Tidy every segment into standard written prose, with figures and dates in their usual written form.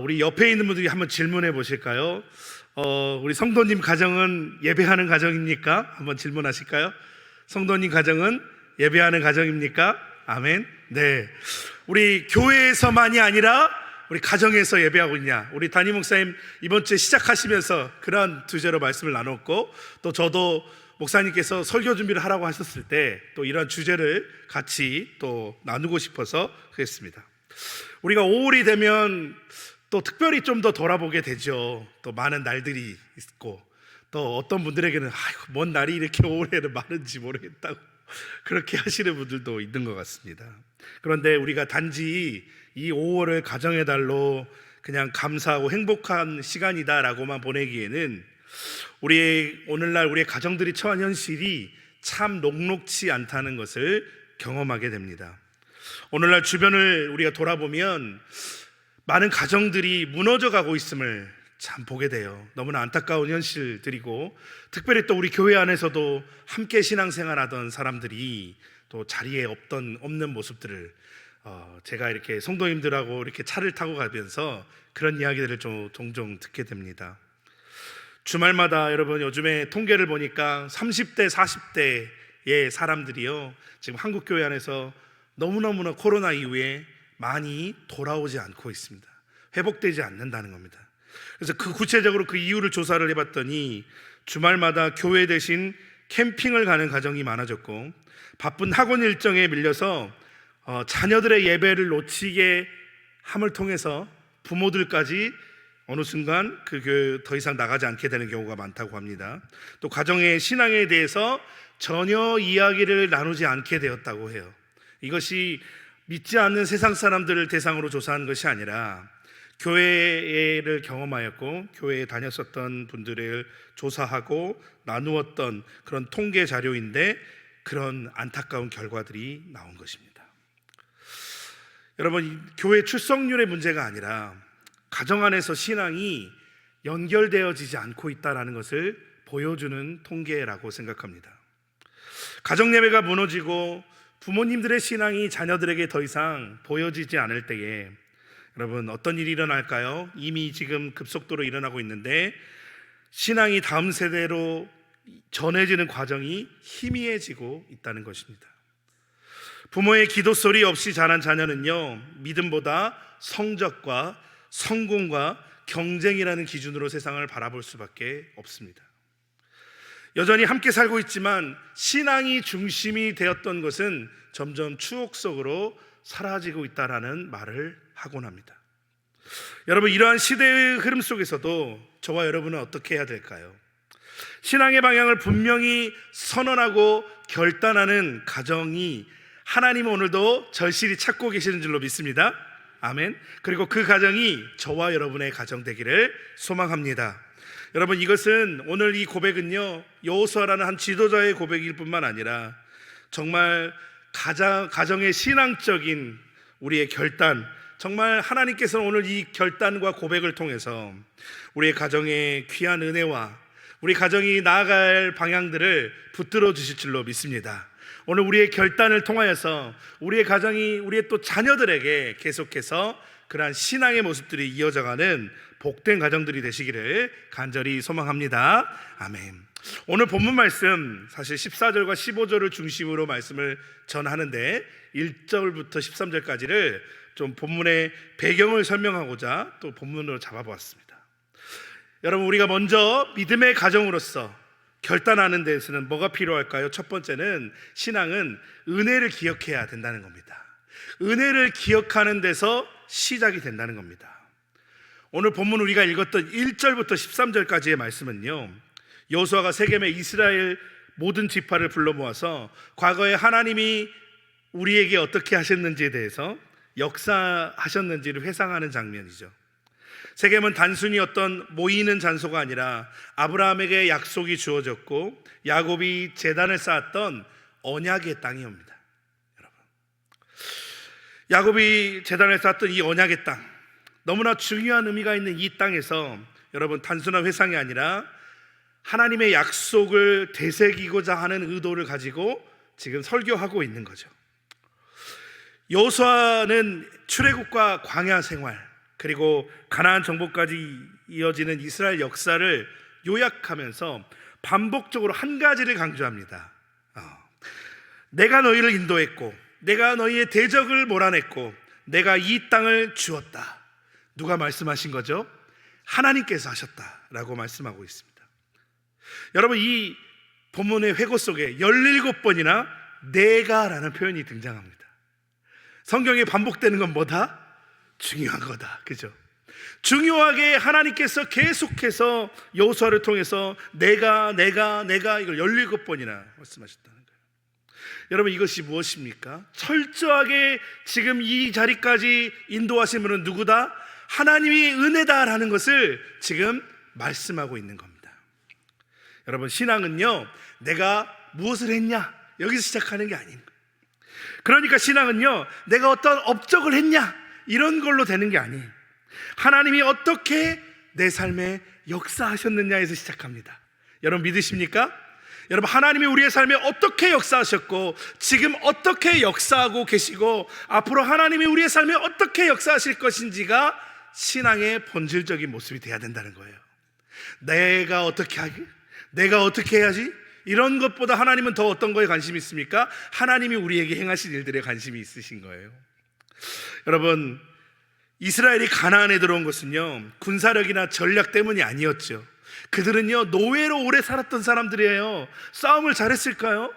우리 옆에 있는 분들이 한번 질문해 보실까요? 우리 성도님 가정은 예배하는 가정입니까? 한번 질문하실까요? 성도님 가정은 예배하는 가정입니까? 아멘. 네. 우리 교회에서만이 아니라 우리 가정에서 예배하고 있냐? 우리 담임 목사님 이번 주에 시작하시면서 그런 주제로 말씀을 나눴고, 또 저도 목사님께서 설교 준비를 하라고 하셨을 때 또 이런 주제를 같이 또 나누고 싶어서 그랬습니다. 우리가 5월이 되면 또 특별히 좀 더 돌아보게 되죠. 또 많은 날들이 있고, 또 어떤 분들에게는 아이고 뭔 날이 이렇게 5월에는 많은지 모르겠다고 그렇게 하시는 분들도 있는 것 같습니다. 그런데 우리가 단지 이 5월을 가정의 달로 그냥 감사하고 행복한 시간이다라고만 보내기에는 오늘날 우리의 가정들이 처한 현실이 참 녹록치 않다는 것을 경험하게 됩니다. 오늘날 주변을 우리가 돌아보면 많은 가정들이 무너져 가고 있음을 참 보게 돼요. 너무나 안타까운 현실들이고, 특별히 또 우리 교회 안에서도 함께 신앙생활하던 사람들이 또 자리에 없는 모습들을 제가 이렇게 성도님들하고 이렇게 차를 타고 가면서 그런 이야기들을 좀 종종 듣게 됩니다. 주말마다 여러분 요즘에 통계를 보니까 30대 40대의 사람들이요, 지금 한국교회 안에서 너무너무나 코로나 이후에 많이 돌아오지 않고 있습니다. 회복되지 않는다는 겁니다. 그래서 구체적으로 그 이유를 조사를 해봤더니 주말마다 교회 대신 캠핑을 가는 가정이 많아졌고, 바쁜 학원 일정에 밀려서 자녀들의 예배를 놓치게 함을 통해서 부모들까지 어느 순간 그 교회 더 이상 나가지 않게 되는 경우가 많다고 합니다. 또 가정의 신앙에 대해서 전혀 이야기를 나누지 않게 되었다고 해요. 이것이 믿지 않는 세상 사람들을 대상으로 조사한 것이 아니라 교회를 경험하였고 교회에 다녔었던 분들을 조사하고 나누었던 그런 통계 자료인데, 그런 안타까운 결과들이 나온 것입니다. 여러분, 교회 출석률의 문제가 아니라 가정 안에서 신앙이 연결되어지지 않고 있다는 것을 보여주는 통계라고 생각합니다. 가정 예배가 무너지고 부모님들의 신앙이 자녀들에게 더 이상 보여지지 않을 때에 여러분 어떤 일이 일어날까요? 이미 지금 급속도로 일어나고 있는데, 신앙이 다음 세대로 전해지는 과정이 희미해지고 있다는 것입니다. 부모의 기도 소리 없이 자란 자녀는요, 믿음보다 성적과 성공과 경쟁이라는 기준으로 세상을 바라볼 수밖에 없습니다. 여전히 함께 살고 있지만 신앙이 중심이 되었던 것은 점점 추억 속으로 사라지고 있다라는 말을 하곤 합니다. 여러분, 이러한 시대의 흐름 속에서도 저와 여러분은 어떻게 해야 될까요? 신앙의 방향을 분명히 선언하고 결단하는 가정이 하나님은 오늘도 절실히 찾고 계시는 줄로 믿습니다. 아멘. 그리고 그 가정이 저와 여러분의 가정 되기를 소망합니다. 여러분, 이것은 오늘 이 고백은요, 여호수아라는 한 지도자의 고백일 뿐만 아니라 정말 가정의 신앙적인 우리의 결단, 정말 하나님께서는 오늘 이 결단과 고백을 통해서 우리의 가정의 귀한 은혜와 우리 가정이 나아갈 방향들을 붙들어 주실 줄로 믿습니다. 오늘 우리의 결단을 통하여서 우리의 가정이 우리의 또 자녀들에게 계속해서 그러한 신앙의 모습들이 이어져가는 복된 가정들이 되시기를 간절히 소망합니다. 아멘. 오늘 본문 말씀 사실 14절과 15절을 중심으로 말씀을 전하는데 1절부터 13절까지를 좀 본문의 배경을 설명하고자 또 본문으로 잡아보았습니다. 여러분, 우리가 먼저 믿음의 가정으로서 결단하는 데서는 뭐가 필요할까요? 첫 번째는 신앙은 은혜를 기억해야 된다는 겁니다. 은혜를 기억하는 데서 시작이 된다는 겁니다. 오늘 본문 우리가 읽었던 1절부터 13절까지의 말씀은요, 여호수아가 세겜의 이스라엘 모든 지파를 불러 모아서 과거에 하나님이 우리에게 어떻게 하셨는지에 대해서 역사하셨는지를 회상하는 장면이죠. 세겜은 단순히 어떤 모이는 장소가 아니라 아브라함에게 약속이 주어졌고 야곱이 제단을 쌓았던 언약의 땅이옵니다. 여러분, 야곱이 제단을 쌓았던 이 언약의 땅, 너무나 중요한 의미가 있는 이 땅에서 여러분 단순한 회상이 아니라 하나님의 약속을 되새기고자 하는 의도를 가지고 지금 설교하고 있는 거죠. 여호수아는 출애굽과 광야 생활, 그리고 가나안 정복까지 이어지는 이스라엘 역사를 요약하면서 반복적으로 한 가지를 강조합니다. 내가 너희를 인도했고 내가 너희의 대적을 몰아냈고 내가 이 땅을 주었다. 누가 말씀하신 거죠? 하나님께서 하셨다라고 말씀하고 있습니다. 여러분, 이 본문의 회고 속에 17번이나 내가라는 표현이 등장합니다. 성경에 반복되는 건 뭐다? 중요한 거다. 그죠? 중요하게 하나님께서 계속해서 여호수아를 통해서 내가 이걸 17번이나 말씀하셨다는 거예요. 여러분, 이것이 무엇입니까? 철저하게 지금 이 자리까지 인도하신 분은 누구다? 하나님이 은혜다라는 것을 지금 말씀하고 있는 겁니다. 여러분, 신앙은요, 내가 무엇을 했냐 여기서 시작하는 게 아닌 거예요. 그러니까 신앙은요, 내가 어떤 업적을 했냐 이런 걸로 되는 게 아니에요. 하나님이 어떻게 내 삶에 역사하셨느냐에서 시작합니다. 여러분, 믿으십니까? 여러분, 하나님이 우리의 삶에 어떻게 역사하셨고 지금 어떻게 역사하고 계시고 앞으로 하나님이 우리의 삶에 어떻게 역사하실 것인지가 신앙의 본질적인 모습이 돼야 된다는 거예요. 내가 어떻게 하기? 내가 어떻게 해야지? 이런 것보다 하나님은 더 어떤 거에 관심이 있습니까? 하나님이 우리에게 행하신 일들에 관심이 있으신 거예요. 여러분, 이스라엘이 가나안에 들어온 것은요, 군사력이나 전략 때문이 아니었죠. 그들은요, 노예로 오래 살았던 사람들이에요. 싸움을 잘했을까요?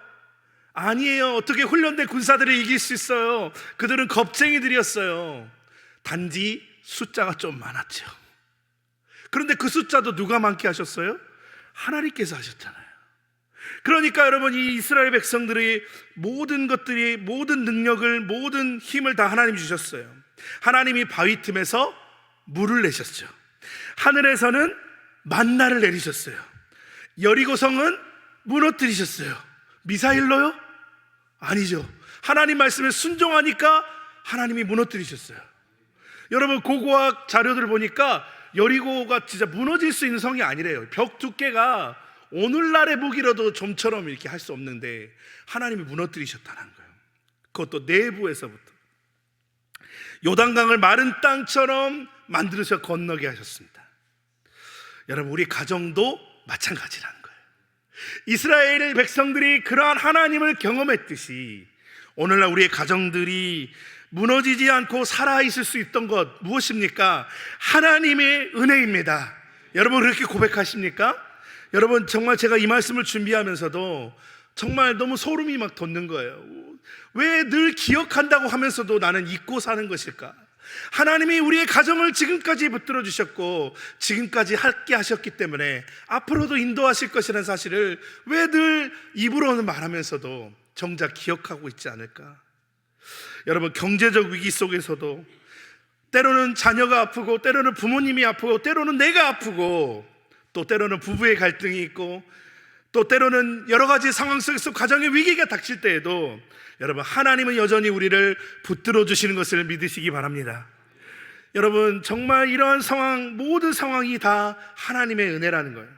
아니에요. 어떻게 훈련된 군사들을 이길 수 있어요? 그들은 겁쟁이들이었어요. 단지 숫자가 좀 많았죠. 그런데 그 숫자도 누가 많게 하셨어요? 하나님께서 하셨잖아요. 그러니까 여러분, 이 이스라엘 백성들의 모든 것들이, 모든 능력을, 모든 힘을 다 하나님이 주셨어요. 하나님이 바위 틈에서 물을 내셨죠. 하늘에서는 만나를 내리셨어요. 여리고성은 무너뜨리셨어요. 미사일로요? 아니죠. 하나님 말씀에 순종하니까 하나님이 무너뜨리셨어요. 여러분, 고고학 자료들 보니까 여리고가 진짜 무너질 수 있는 성이 아니래요. 벽 두께가 오늘날의 무기로도 좀처럼 이렇게 할 수 없는데 하나님이 무너뜨리셨다는 거예요. 그것도 내부에서부터. 요단강을 마른 땅처럼 만들어서 건너게 하셨습니다. 여러분, 우리 가정도 마찬가지라는 거예요. 이스라엘 백성들이 그러한 하나님을 경험했듯이 오늘날 우리의 가정들이 무너지지 않고 살아있을 수 있던 것 무엇입니까? 하나님의 은혜입니다. 여러분, 그렇게 고백하십니까? 여러분, 정말 제가 이 말씀을 준비하면서도 정말 너무 소름이 막 돋는 거예요. 왜 늘 기억한다고 하면서도 나는 잊고 사는 것일까? 하나님이 우리의 가정을 지금까지 붙들어 주셨고 지금까지 함께 하셨기 때문에 앞으로도 인도하실 것이라는 사실을 왜 늘 입으로는 말하면서도 정작 기억하고 있지 않을까? 여러분, 경제적 위기 속에서도 때로는 자녀가 아프고 때로는 부모님이 아프고 때로는 내가 아프고 또 때로는 부부의 갈등이 있고 또 때로는 여러 가지 상황 속에서 가정의 위기가 닥칠 때에도 여러분, 하나님은 여전히 우리를 붙들어 주시는 것을 믿으시기 바랍니다. 여러분, 정말 이러한 상황, 모든 상황이 다 하나님의 은혜라는 거예요.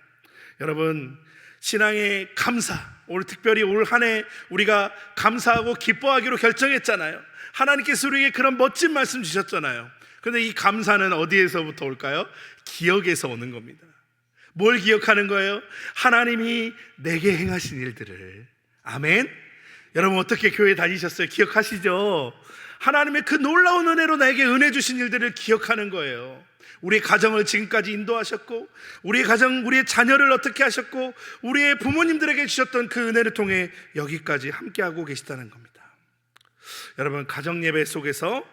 여러분, 신앙의 감사, 오늘 특별히 올 한 해 우리가 감사하고 기뻐하기로 결정했잖아요. 하나님께서 우리에게 그런 멋진 말씀 주셨잖아요. 그런데 이 감사는 어디에서부터 올까요? 기억에서 오는 겁니다. 뭘 기억하는 거예요? 하나님이 내게 행하신 일들을. 아멘. 여러분, 어떻게 교회 다니셨어요? 기억하시죠? 하나님의 그 놀라운 은혜로 나에게 은혜 주신 일들을 기억하는 거예요. 우리의 가정을 지금까지 인도하셨고 우리의 가정, 우리의 자녀를 어떻게 하셨고 우리의 부모님들에게 주셨던 그 은혜를 통해 여기까지 함께하고 계시다는 겁니다. 여러분, 가정 예배 속에서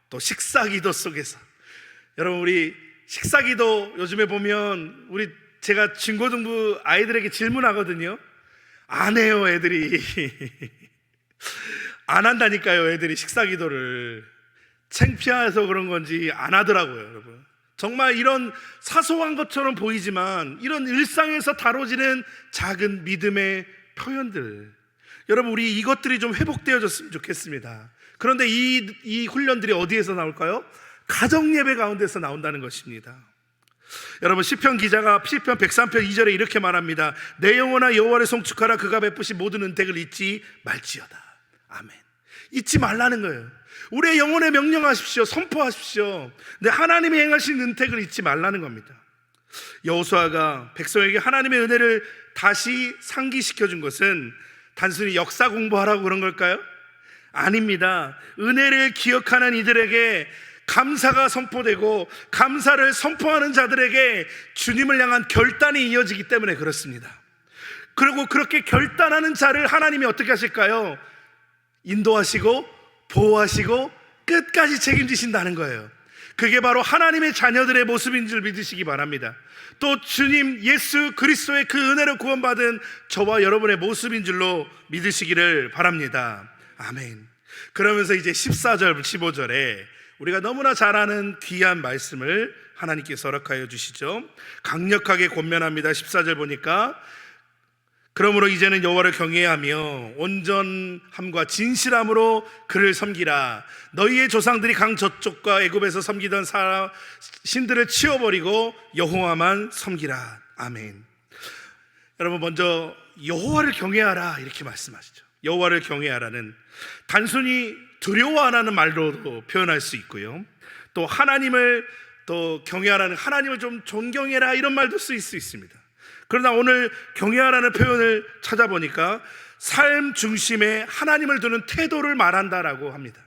또 식사기도 속에서 여러분, 우리 식사기도 요즘에 보면 제가 중고등부 아이들에게 질문하거든요. 안 해요, 애들이. 안 한다니까요, 애들이 식사기도를. 창피해서 그런 건지 안 하더라고요, 여러분. 정말 이런 사소한 것처럼 보이지만 이런 일상에서 다뤄지는 작은 믿음의 표현들, 여러분, 우리 이것들이 좀 회복되어졌으면 좋겠습니다. 그런데 이 훈련들이 어디에서 나올까요? 가정 예배 가운데서 나온다는 것입니다. 여러분, 시편 기자가 시편 103편 2절에 이렇게 말합니다. 내 영혼아 여호와를 송축하라. 그가 베푸신 모든 은택을 잊지 말지어다. 아멘. 잊지 말라는 거예요. 우리의 영혼에 명령하십시오. 선포하십시오. 근데 하나님이 행하신 은택을 잊지 말라는 겁니다. 여호수아가 백성에게 하나님의 은혜를 다시 상기시켜 준 것은 단순히 역사 공부하라고 그런 걸까요? 아닙니다. 은혜를 기억하는 이들에게 감사가 선포되고 감사를 선포하는 자들에게 주님을 향한 결단이 이어지기 때문에 그렇습니다. 그리고 그렇게 결단하는 자를 하나님이 어떻게 하실까요? 인도하시고 보호하시고 끝까지 책임지신다는 거예요. 그게 바로 하나님의 자녀들의 모습인 줄 믿으시기 바랍니다. 또 주님 예수 그리스도의 그 은혜로 구원받은 저와 여러분의 모습인 줄로 믿으시기를 바랍니다. 아멘. 그러면서 이제 14절 15절에 우리가 너무나 잘 아는 귀한 말씀을 하나님께서 허락하여 주시죠. 강력하게 권면합니다. 14절 보니까 그러므로 이제는 여호와를 경외하며 온전함과 진실함으로 그를 섬기라. 너희의 조상들이 강 저쪽과 애굽에서 섬기던 신들을 치워버리고 여호와만 섬기라. 아멘. 여러분, 먼저 여호와를 경외하라 이렇게 말씀하시죠. 여호와를 경외하라는 단순히 두려워하라는 말로도 표현할 수 있고요, 또 하나님을 또 경외하라는, 하나님을 좀 존경해라 이런 말도 쓰일 수 있습니다. 그러나 오늘 경외하라는 표현을 찾아보니까 삶 중심에 하나님을 두는 태도를 말한다라고 합니다.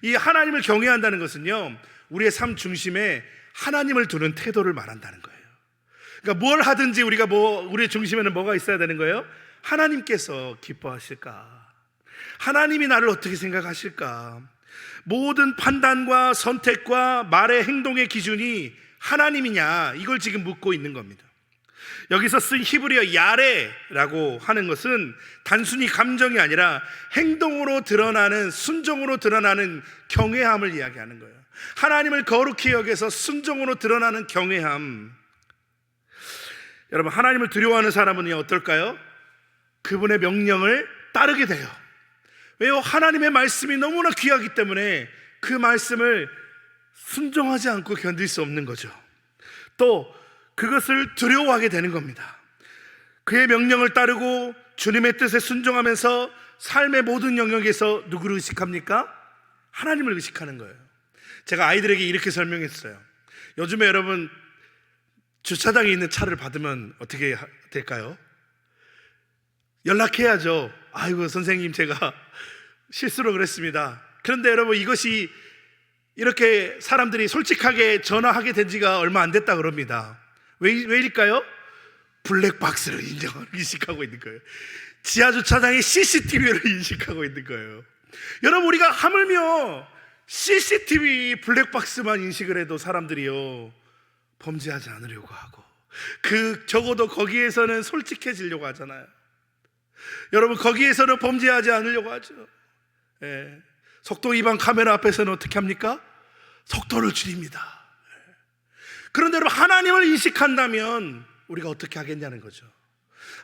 이 하나님을 경외한다는 것은요, 우리의 삶 중심에 하나님을 두는 태도를 말한다는 거예요. 그러니까 뭘 하든지 우리가 우리의 중심에는 뭐가 있어야 되는 거예요? 하나님께서 기뻐하실까? 하나님이 나를 어떻게 생각하실까? 모든 판단과 선택과 말의 행동의 기준이 하나님이냐, 이걸 지금 묻고 있는 겁니다. 여기서 쓴 히브리어 야레라고 하는 것은 단순히 감정이 아니라 행동으로 드러나는, 순종으로 드러나는 경외함을 이야기하는 거예요. 하나님을 거룩히 여겨서 순종으로 드러나는 경외함. 여러분, 하나님을 두려워하는 사람은 어떨까요? 그분의 명령을 따르게 돼요. 왜요? 하나님의 말씀이 너무나 귀하기 때문에 그 말씀을 순종하지 않고 견딜 수 없는 거죠. 또 그것을 두려워하게 되는 겁니다. 그의 명령을 따르고 주님의 뜻에 순종하면서 삶의 모든 영역에서 누구를 의식합니까? 하나님을 의식하는 거예요. 제가 아이들에게 이렇게 설명했어요. 요즘에 여러분, 주차장에 있는 차를 받으면 어떻게 될까요? 연락해야죠. 아이고 선생님, 제가 실수로 그랬습니다. 그런데 여러분, 이것이 이렇게 사람들이 솔직하게 전화하게 된 지가 얼마 안 됐다 그럽니다. 왜일까요? 블랙박스를 인식하고 있는 거예요. 지하주차장의 CCTV를 인식하고 있는 거예요. 여러분, 우리가 하물며 CCTV 블랙박스만 인식을 해도 사람들이요, 범죄하지 않으려고 하고, 적어도 거기에서는 솔직해지려고 하잖아요. 여러분, 거기에서는 범죄하지 않으려고 하죠. 예. 속도 위반 카메라 앞에서는 어떻게 합니까? 속도를 줄입니다. 그런데 여러분, 하나님을 인식한다면 우리가 어떻게 하겠냐는 거죠.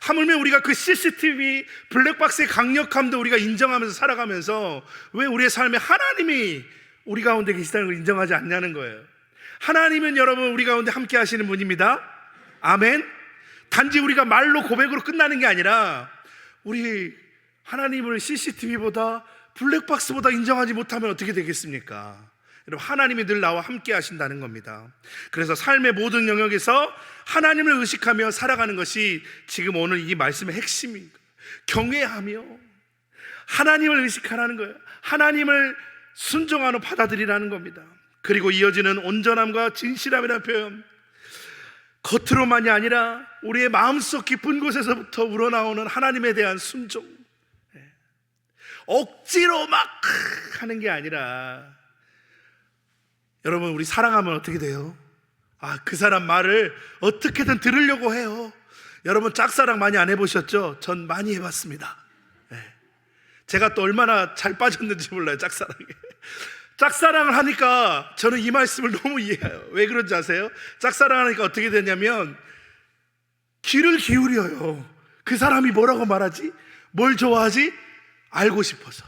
하물며 우리가 그 CCTV 블랙박스의 강력함도 우리가 인정하면서 살아가면서 왜 우리의 삶에 하나님이 우리 가운데 계시다는 걸 인정하지 않냐는 거예요. 하나님은 여러분, 우리 가운데 함께 하시는 분입니다. 아멘. 단지 우리가 말로 고백으로 끝나는 게 아니라 우리 하나님을 CCTV보다 블랙박스보다 인정하지 못하면 어떻게 되겠습니까? 여러분, 하나님이 늘 나와 함께 하신다는 겁니다. 그래서 삶의 모든 영역에서 하나님을 의식하며 살아가는 것이 지금 오늘 이 말씀의 핵심입니다. 경외하며 하나님을 의식하라는 거예요. 하나님을 순종하며 받아들이라는 겁니다. 그리고 이어지는 온전함과 진실함이라는 표현, 겉으로만이 아니라 우리의 마음속 깊은 곳에서부터 우러나오는 하나님에 대한 순종, 억지로 막 하는 게 아니라, 여러분, 우리 사랑하면 어떻게 돼요? 그 사람 말을 어떻게든 들으려고 해요. 여러분, 짝사랑 많이 안 해보셨죠? 전 많이 해봤습니다. 제가 또 얼마나 잘 빠졌는지 몰라요, 짝사랑에. 짝사랑을 하니까 저는 이 말씀을 너무 이해해요. 왜 그런지 아세요? 짝사랑을 하니까 어떻게 되냐면 귀를 기울여요. 그 사람이 뭐라고 말하지? 뭘 좋아하지? 알고 싶어서,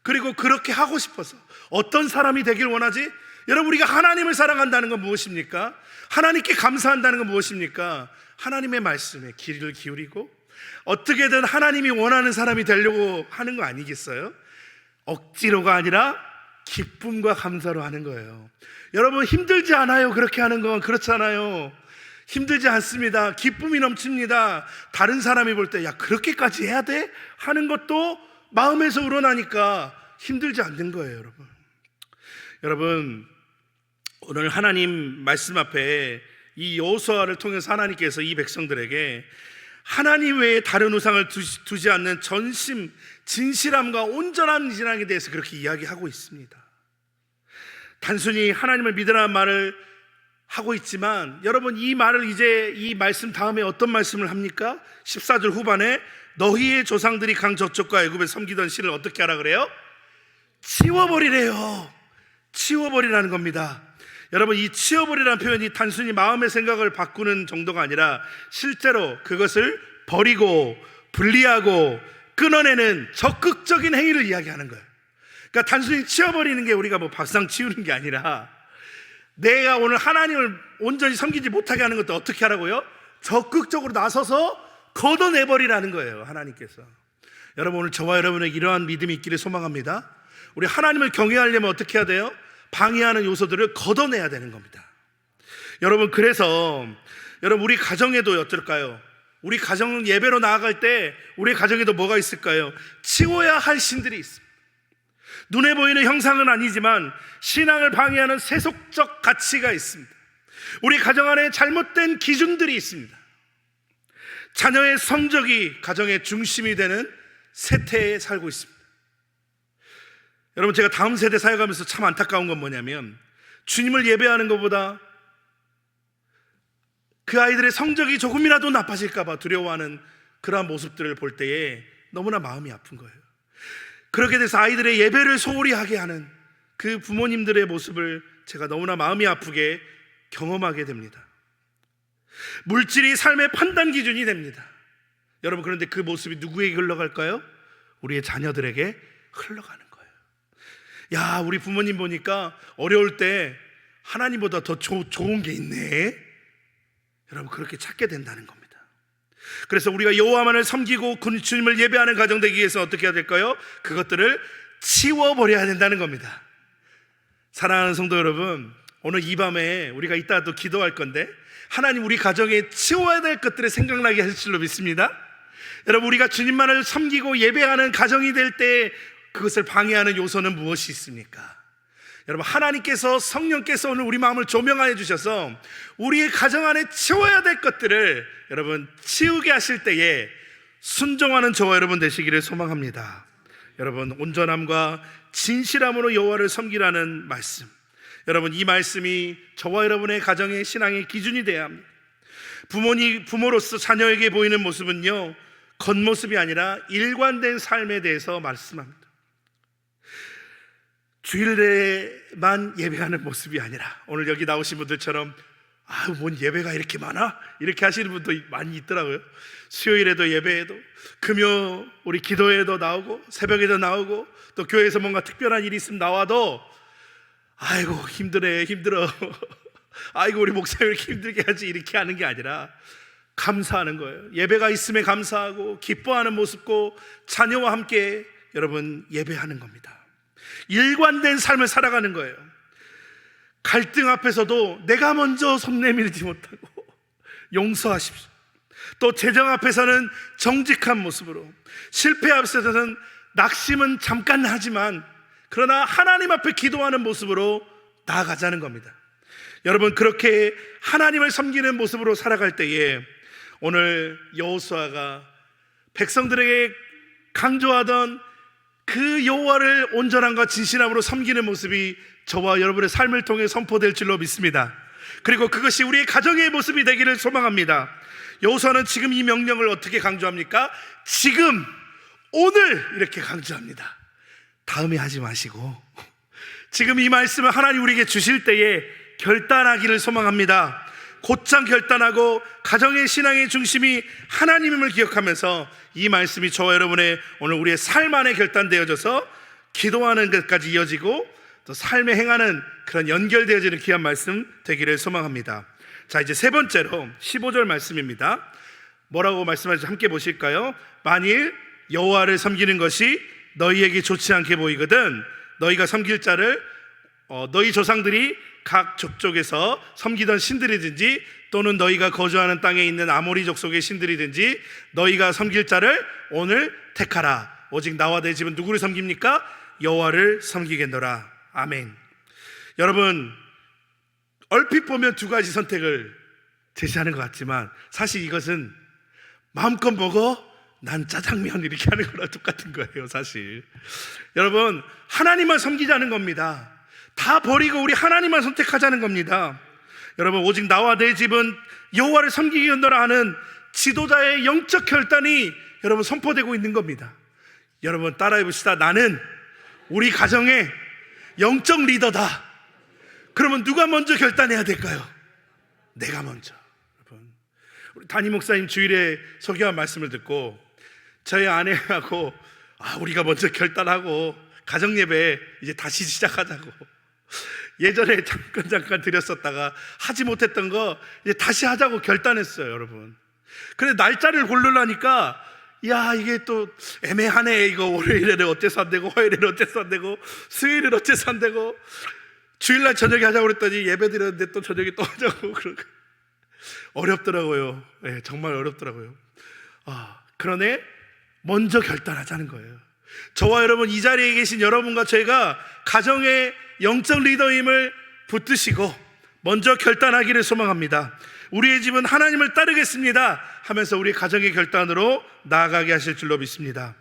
그리고 그렇게 하고 싶어서. 어떤 사람이 되길 원하지? 여러분, 우리가 하나님을 사랑한다는 건 무엇입니까? 하나님께 감사한다는 건 무엇입니까? 하나님의 말씀에 귀를 기울이고 어떻게든 하나님이 원하는 사람이 되려고 하는 거 아니겠어요? 억지로가 아니라 기쁨과 감사로 하는 거예요. 여러분, 힘들지 않아요. 그렇게 하는 건 그렇잖아요. 힘들지 않습니다. 기쁨이 넘칩니다. 다른 사람이 볼 때 야, 그렇게까지 해야 돼? 하는 것도 마음에서 우러나니까 힘들지 않는 거예요. 여러분, 오늘 하나님 말씀 앞에 이 여호수아를 통해서 하나님께서 이 백성들에게 하나님 외에 다른 우상을 두지 않는 전심, 진실함과 온전한 신앙에 대해서 그렇게 이야기하고 있습니다. 단순히 하나님을 믿으라는 말을 하고 있지만, 여러분, 이 말을 이제 이 말씀 다음에 어떤 말씀을 합니까? 14절 후반에 너희의 조상들이 강 저쪽과 애굽에 섬기던 신을 어떻게 하라 그래요? 치워버리래요. 치워버리라는 겁니다. 여러분, 이 치워버리라는 표현이 단순히 마음의 생각을 바꾸는 정도가 아니라 실제로 그것을 버리고 분리하고 끊어내는 적극적인 행위를 이야기하는 거예요. 그러니까 단순히 치워버리는 게 우리가 뭐 밥상 치우는 게 아니라, 내가 오늘 하나님을 온전히 섬기지 못하게 하는 것도 어떻게 하라고요? 적극적으로 나서서 걷어내버리라는 거예요, 하나님께서. 여러분, 오늘 저와 여러분에게 이러한 믿음이 있기를 소망합니다. 우리 하나님을 경외하려면 어떻게 해야 돼요? 방해하는 요소들을 걷어내야 되는 겁니다. 여러분, 그래서 여러분, 우리 가정에도 어떨까요? 우리 가정 예배로 나아갈 때 우리 가정에도 뭐가 있을까요? 치워야 할 신들이 있습니다. 눈에 보이는 형상은 아니지만 신앙을 방해하는 세속적 가치가 있습니다. 우리 가정 안에 잘못된 기준들이 있습니다. 자녀의 성적이 가정의 중심이 되는 세태에 살고 있습니다. 여러분, 제가 다음 세대 살아가면서 참 안타까운 건 뭐냐면, 주님을 예배하는 것보다 그 아이들의 성적이 조금이라도 나빠질까 봐 두려워하는 그러한 모습들을 볼 때에 너무나 마음이 아픈 거예요. 그렇게 돼서 아이들의 예배를 소홀히 하게 하는 그 부모님들의 모습을 제가 너무나 마음이 아프게 경험하게 됩니다. 물질이 삶의 판단 기준이 됩니다. 여러분, 그런데 그 모습이 누구에게 흘러갈까요? 우리의 자녀들에게 흘러가는 거예요. 야, 우리 부모님 보니까 어려울 때 하나님보다 더 좋은 게 있네. 여러분, 그렇게 찾게 된다는 겁니다. 그래서 우리가 여호와만을 섬기고 주님을 예배하는 가정 되기 위해서 어떻게 해야 될까요? 그것들을 치워버려야 된다는 겁니다. 사랑하는 성도 여러분, 오늘 이 밤에 우리가 이따 또 기도할 건데, 하나님 우리 가정에 치워야 될 것들을 생각나게 하실 줄로 믿습니다. 여러분, 우리가 주님만을 섬기고 예배하는 가정이 될 때 그것을 방해하는 요소는 무엇이 있습니까? 여러분, 하나님께서, 성령께서 오늘 우리 마음을 조명하여 주셔서 우리의 가정 안에 치워야 될 것들을 여러분 치우게 하실 때에 순종하는 저와 여러분 되시기를 소망합니다. 여러분, 온전함과 진실함으로 여호와를 섬기라는 말씀, 여러분, 이 말씀이 저와 여러분의 가정의 신앙의 기준이 되어야 합니다. 부모로서 자녀에게 보이는 모습은요, 겉모습이 아니라 일관된 삶에 대해서 말씀합니다. 주일에만 예배하는 모습이 아니라, 오늘 여기 나오신 분들처럼 뭔 예배가 이렇게 많아? 이렇게 하시는 분도 많이 있더라고요. 수요일에도 예배에도, 금요 우리 기도회에도 나오고, 새벽에도 나오고, 또 교회에서 뭔가 특별한 일이 있으면 나와도 아이고 힘들어 아이고 우리 목사님 왜 이렇게 힘들게 하지, 이렇게 하는 게 아니라 감사하는 거예요. 예배가 있음에 감사하고 기뻐하는 모습고 자녀와 함께 여러분 예배하는 겁니다. 일관된 삶을 살아가는 거예요. 갈등 앞에서도 내가 먼저 손 내밀지 못하고 용서하십시오. 또 재정 앞에서는 정직한 모습으로, 실패 앞에서는 낙심은 잠깐 하지만 그러나 하나님 앞에 기도하는 모습으로 나아가자는 겁니다. 여러분, 그렇게 하나님을 섬기는 모습으로 살아갈 때에 오늘 여호수아가 백성들에게 강조하던 그 여호와를 온전함과 진실함으로 섬기는 모습이 저와 여러분의 삶을 통해 선포될 줄로 믿습니다. 그리고 그것이 우리의 가정의 모습이 되기를 소망합니다. 여호수아는 지금 이 명령을 어떻게 강조합니까? 지금, 오늘 이렇게 강조합니다. 다음에 하지 마시고 지금 이 말씀을 하나님 우리에게 주실 때에 결단하기를 소망합니다. 곧장 결단하고 가정의 신앙의 중심이 하나님임을 기억하면서 이 말씀이 저와 여러분의 오늘 우리의 삶 안에 결단되어져서 기도하는 것까지 이어지고 또 삶에 행하는 그런 연결되어지는 귀한 말씀 되기를 소망합니다. 자, 이제 세 번째로 15절 말씀입니다. 뭐라고 말씀하실지 함께 보실까요? 만일 여호와를 섬기는 것이 너희에게 좋지 않게 보이거든 너희가 섬길 자를 너희 조상들이 각 족족에서 섬기던 신들이든지 또는 너희가 거주하는 땅에 있는 아모리 족속의 신들이든지 너희가 섬길 자를 오늘 택하라. 오직 나와 내 집은 누구를 섬깁니까? 여호와를 섬기겠노라. 아멘. 여러분, 얼핏 보면 두 가지 선택을 제시하는 것 같지만 사실 이것은 마음껏 먹어, 난 짜장면 이렇게 하는 거랑 똑같은 거예요. 사실 여러분, 하나님만 섬기자는 겁니다. 다 버리고 우리 하나님만 선택하자는 겁니다. 여러분, 오직 나와 내 집은 여호와를 섬기겠노라 하는 지도자의 영적 결단이 여러분 선포되고 있는 겁니다. 여러분 따라해 봅시다. 나는 우리 가정의 영적 리더다. 그러면 누가 먼저 결단해야 될까요? 내가 먼저. 여러분, 우리 담임 목사님 주일에 설교한 말씀을 듣고 저희 아내하고 우리가 먼저 결단하고 가정 예배 이제 다시 시작하자고. 예전에 잠깐 드렸었다가 하지 못했던 거 이제 다시 하자고 결단했어요. 여러분, 그래 날짜를 고르려니까 이게 또 애매하네. 이거 월요일에는 어째서 안 되고 화요일에는 어째서 안 되고 수요일에는 어째서 안 되고 주일날 저녁에 하자고 그랬더니 예배 드렸는데 또 저녁에 또 하자고. 그러고 어렵더라고요. 네, 정말 어렵더라고요. 그러네 먼저 결단하자는 거예요. 저와 여러분, 이 자리에 계신 여러분과 저희가 가정의 영적 리더임을 붙드시고 먼저 결단하기를 소망합니다. 우리의 집은 하나님을 따르겠습니다 하면서 우리 가정의 결단으로 나아가게 하실 줄로 믿습니다.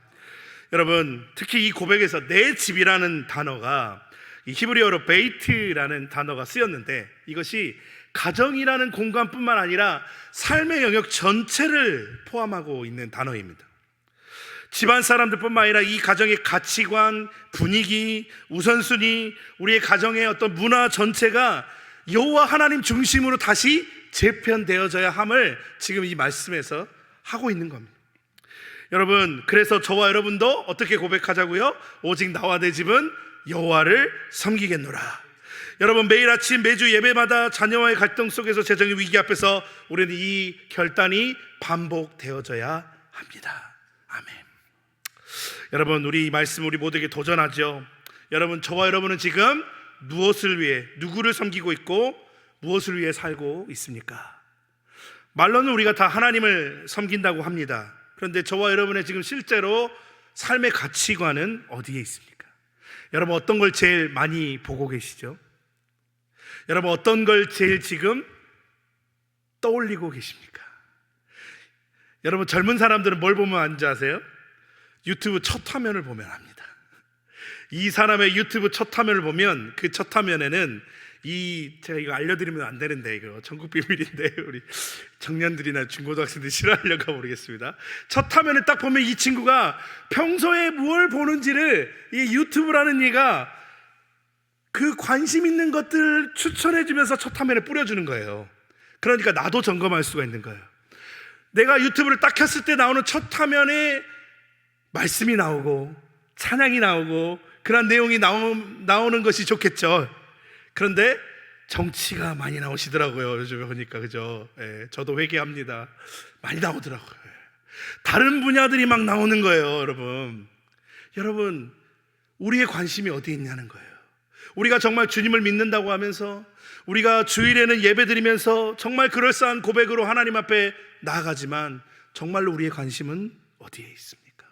여러분, 특히 이 고백에서 내 집이라는 단어가 이 히브리어로 베이트라는 단어가 쓰였는데 이것이 가정이라는 공간뿐만 아니라 삶의 영역 전체를 포함하고 있는 단어입니다. 집안 사람들뿐만 아니라 이 가정의 가치관, 분위기, 우선순위, 우리의 가정의 어떤 문화 전체가 여호와 하나님 중심으로 다시 재편되어져야 함을 지금 이 말씀에서 하고 있는 겁니다. 여러분, 그래서 저와 여러분도 어떻게 고백하자고요? 오직 나와 내 집은 여호와를 섬기겠노라. 여러분, 매일 아침 매주 예배마다 자녀와의 갈등 속에서 재정의 위기 앞에서 우리는 이 결단이 반복되어져야 합니다. 아멘. 여러분, 우리 이 말씀 우리 모두에게 도전하죠. 여러분, 저와 여러분은 지금 무엇을 위해, 누구를 섬기고 있고 무엇을 위해 살고 있습니까? 말로는 우리가 다 하나님을 섬긴다고 합니다. 그런데 저와 여러분의 지금 실제로 삶의 가치관은 어디에 있습니까? 여러분, 어떤 걸 제일 많이 보고 계시죠? 여러분, 어떤 걸 제일 지금 떠올리고 계십니까? 여러분, 젊은 사람들은 뭘 보면 아는지 아세요? 유튜브 첫 화면을 보면 압니다. 이 사람의 유튜브 첫 화면을 보면 그 첫 화면에는 제가 이거 알려드리면 안 되는데 이거 전국 비밀인데 우리 청년들이나 중고등학생들 싫어하려고 모르겠습니다. 첫 화면을 딱 보면 이 친구가 평소에 뭘 보는지를 이 유튜브라는 얘가 그 관심 있는 것들 추천해주면서 첫 화면에 뿌려주는 거예요. 그러니까 나도 점검할 수가 있는 거예요. 내가 유튜브를 딱 켰을 때 나오는 첫 화면에 말씀이 나오고 찬양이 나오고 그런 내용이 나오는 것이 좋겠죠. 그런데 정치가 많이 나오시더라고요. 요즘에 보니까. 그죠? 저도 회개합니다. 많이 나오더라고요. 다른 분야들이 막 나오는 거예요. 여러분, 우리의 관심이 어디에 있냐는 거예요. 우리가 정말 주님을 믿는다고 하면서 우리가 주일에는 예배드리면서 정말 그럴싸한 고백으로 하나님 앞에 나아가지만 정말로 우리의 관심은 어디에 있습니까?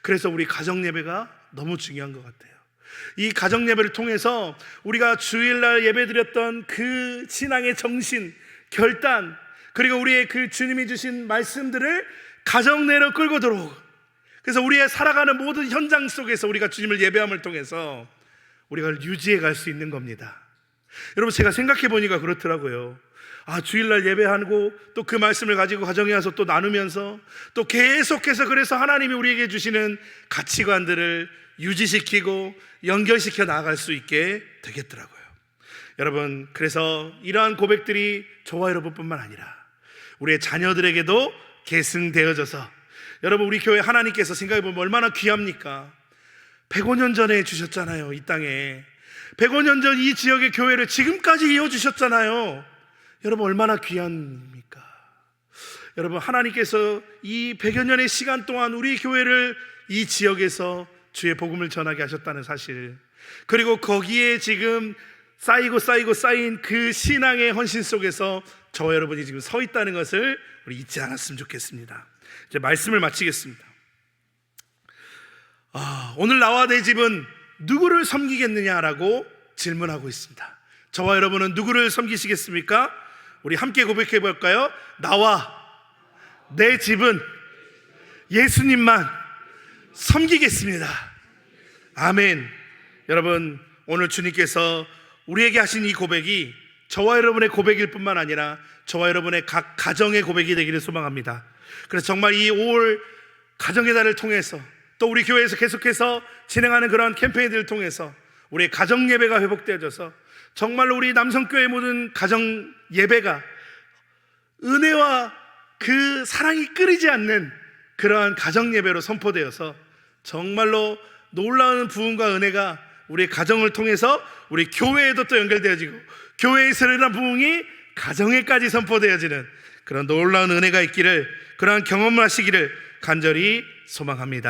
그래서 우리 가정 예배가 너무 중요한 것 같아요. 이 가정 예배를 통해서 우리가 주일날 예배드렸던 그 신앙의 정신, 결단, 그리고 우리의 그 주님이 주신 말씀들을 가정 내로 끌고 들어오고, 그래서 우리의 살아가는 모든 현장 속에서 우리가 주님을 예배함을 통해서 우리가 유지해 갈 수 있는 겁니다. 여러분, 제가 생각해 보니까 그렇더라고요. 주일날 예배하고 또 그 말씀을 가지고 가정에 와서 또 나누면서 또 계속해서 그래서 하나님이 우리에게 주시는 가치관들을 유지시키고 연결시켜 나아갈 수 있게 되겠더라고요. 여러분, 그래서 이러한 고백들이 저와 여러분뿐만 아니라 우리의 자녀들에게도 계승되어져서, 여러분, 우리 교회 하나님께서 생각해 보면 얼마나 귀합니까? 105년 전에 주셨잖아요. 이 땅에 105년 전 이 지역의 교회를 지금까지 이어주셨잖아요. 여러분, 얼마나 귀합니까? 여러분, 하나님께서 이 100여 년의 시간 동안 우리 교회를 이 지역에서 주의 복음을 전하게 하셨다는 사실, 그리고 거기에 지금 쌓이고 쌓인 그 신앙의 헌신 속에서 저와 여러분이 지금 서 있다는 것을 우리 잊지 않았으면 좋겠습니다. 이제 말씀을 마치겠습니다. 오늘 나와 내 집은 누구를 섬기겠느냐라고 질문하고 있습니다. 저와 여러분은 누구를 섬기시겠습니까? 우리 함께 고백해 볼까요? 나와 내 집은 예수님만 섬기겠습니다. 아멘. 여러분, 오늘 주님께서 우리에게 하신 이 고백이 저와 여러분의 고백일 뿐만 아니라 저와 여러분의 각 가정의 고백이 되기를 소망합니다. 그래서 정말 이 5월 가정의 달을 통해서 또 우리 교회에서 계속해서 진행하는 그런 캠페인들을 통해서 우리의 가정 예배가 회복되어져서 정말로 우리 남성교회 모든 가정 예배가 은혜와 그 사랑이 끊이지 않는 그러한 가정 예배로 선포되어서 정말로 놀라운 부흥과 은혜가 우리 가정을 통해서 우리 교회에도 또 연결되어지고 교회에서 일어난 부흥이 가정에까지 선포되어지는 그런 놀라운 은혜가 있기를, 그러한 경험을 하시기를 간절히 소망합니다.